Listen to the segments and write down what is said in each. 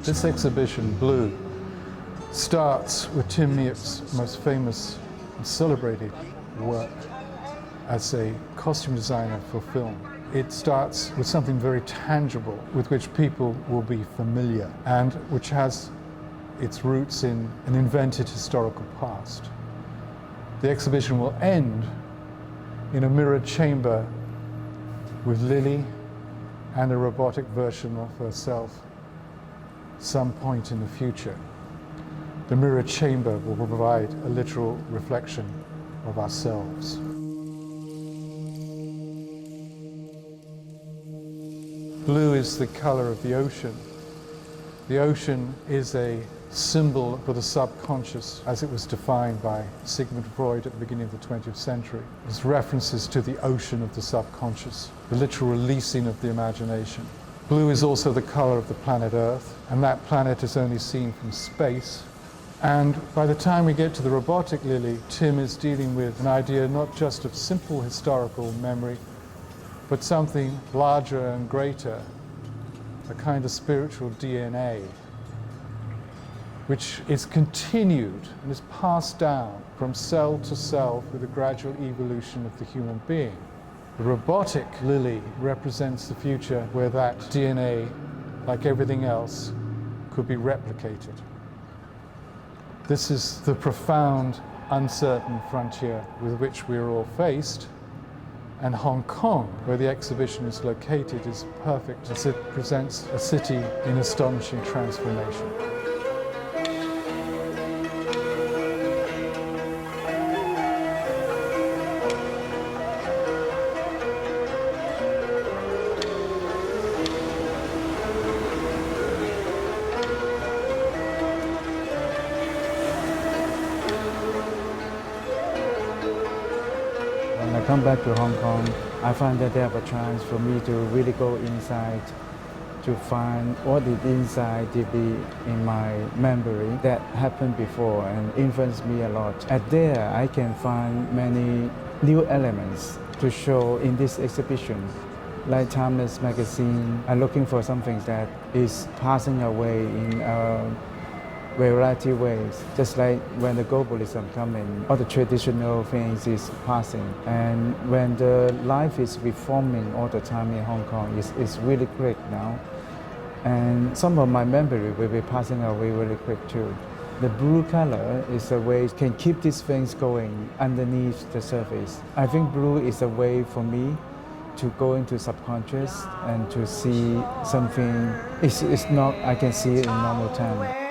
This exhibition, Blue, starts with Tim Neup's most famous and celebrated work as a costume designer for film. It starts with something very tangible with which people will be familiar and which has its roots in an invented historical past. The exhibition will end in a mirrored chamber with Lili and a robotic version of herself some point in the future. The mirrored chamber will provide a literal reflection of ourselves. Blue is the color of the ocean. The ocean is a symbol for the subconscious as it was defined by Sigmund Freud at the beginning of the 20th century. There's references to the ocean of the subconscious, the literal releasing of the imagination. Blue is also the color of the planet Earth, and that planet is only seen from space. And by the time we get to the robotic Lili, Tim is dealing with an idea not just of simple historical memory, but something larger and greater, a kind of spiritual DNA, which is continued and is passed down from cell to cell through the gradual evolution of the human being. The robotic Lili represents the future where that DNA, like everything else, could be replicated. This is the profound, uncertain frontier with which we are all faced, and Hong Kong, where the exhibition is located, is perfect as it presents a city in astonishing transformation. When I come back to Hong Kong, I find that they have a chance for me to really go inside to find what is inside deeply in my memory that happened before and influenced me a lot. At there, I can find many new elements to show in this exhibition. Like Timeless magazine, I'm looking for something that is passing away in a variety of ways. Just like when the globalism coming, all the traditional things is passing. And when the life is reforming all the time in Hong Kong, it's really quick now. And some of my memory will be passing away really quick too. The blue color is a way can keep these things going underneath the surface. I think blue is a way for me to go into subconscious and to see something. It's not, I can see it in normal time.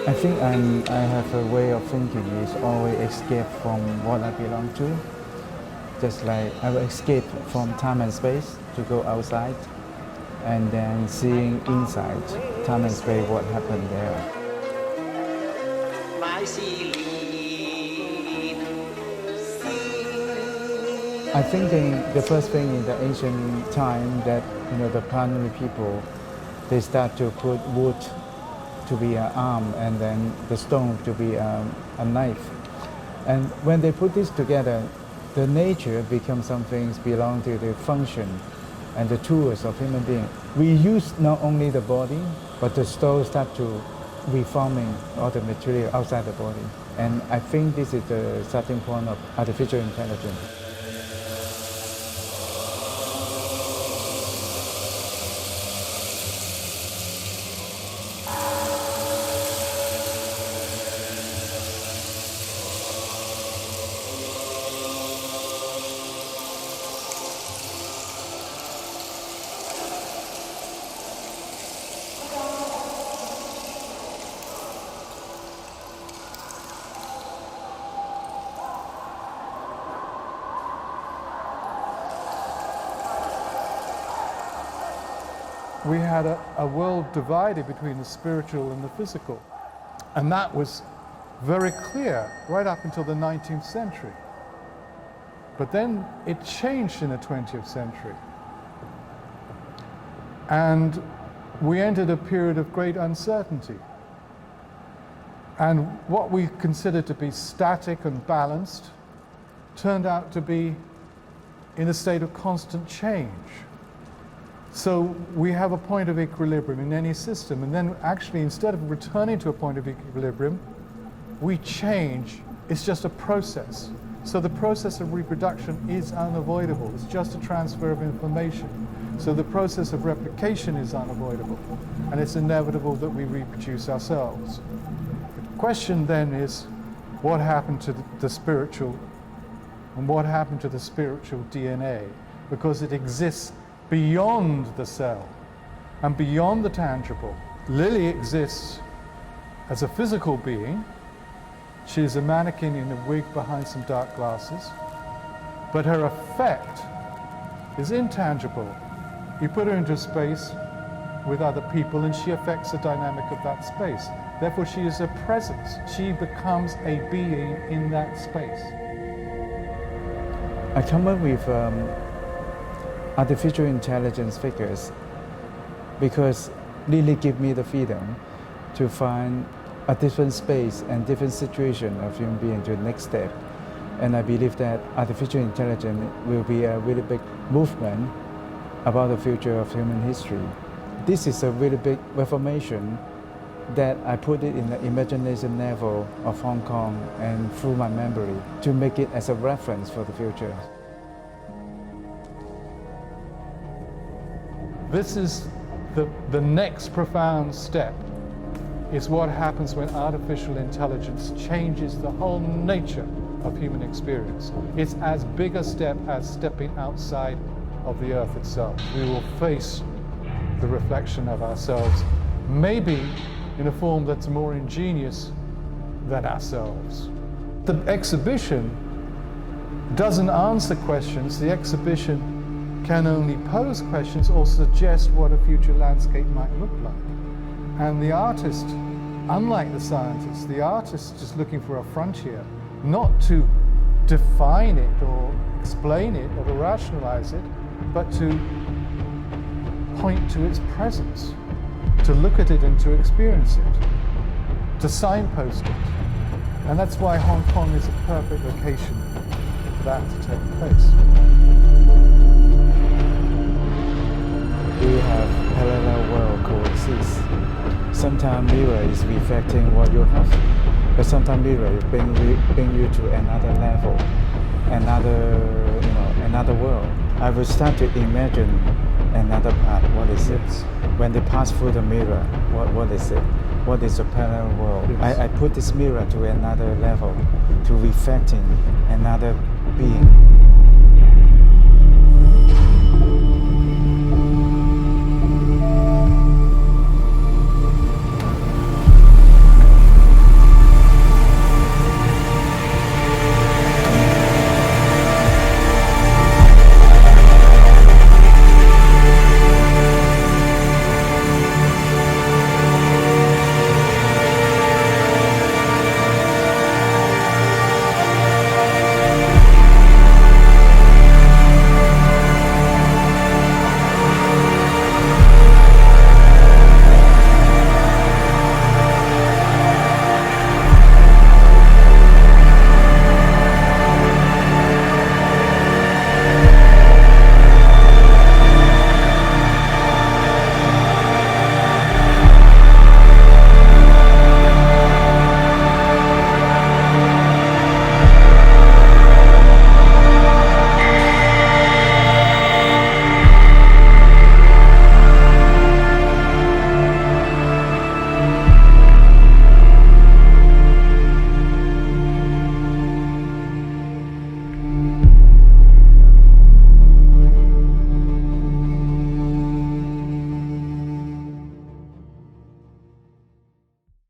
I think I have a way of thinking is always escape from what I belong to. Just like I will escape from time and space to go outside and then seeing inside time and space what happened there. I think the first thing in the ancient time that the pioneer people, they start to put wood to be an arm and then the stone to be a knife. And when they put this together, the nature becomes something belong to the function and the tools of human being. We use not only the body, but the stone start to reforming all the material outside the body. And I think this is the starting point of artificial intelligence. We had a world divided between the spiritual and the physical. And that was very clear right up until the 19th century. But then it changed in the 20th century. And we entered a period of great uncertainty. And what we considered to be static and balanced turned out to be in a state of constant change. So we have a point of equilibrium in any system, and then actually instead of returning to a point of equilibrium, we change. It's just a process. So the process of reproduction is unavoidable. It's just a transfer of information. So the process of replication is unavoidable, and it's inevitable that we reproduce ourselves. The question then is, what happened to the spiritual, and what happened to the spiritual DNA? Because it exists beyond the cell and beyond the tangible. Lili exists as a physical being. She is a mannequin in a wig behind some dark glasses, but her effect is intangible. You put her into space with other people and she affects the dynamic of that space. Therefore, she is a presence. She becomes a being in that space. I come up with artificial intelligence figures because Lili give me the freedom to find a different space and different situation of human being to the next step. And I believe that artificial intelligence will be a really big movement about the future of human history. This is a really big reformation that I put it in the imagination level of Hong Kong and through my memory to make it as a reference for the future. This is the next profound step, is what happens when artificial intelligence changes the whole nature of human experience. It's as big a step as stepping outside of the earth itself. We will face the reflection of ourselves, maybe in a form that's more ingenious than ourselves. The exhibition doesn't answer questions. The exhibition can only pose questions or suggest what a future landscape might look like. And the artist, unlike the scientist, the artist is looking for a frontier, not to define it or explain it or to rationalize it, but to point to its presence, to look at it and to experience it, to signpost it. And that's why Hong Kong is a perfect location for that to take place. We have parallel world coexist. Sometimes mirror is reflecting what you have, but sometimes mirror bring you to another level, another world. I will start to imagine another part. What is it? When they pass through the mirror, what is it? What is a parallel world? I put this mirror to another level, to reflecting another being.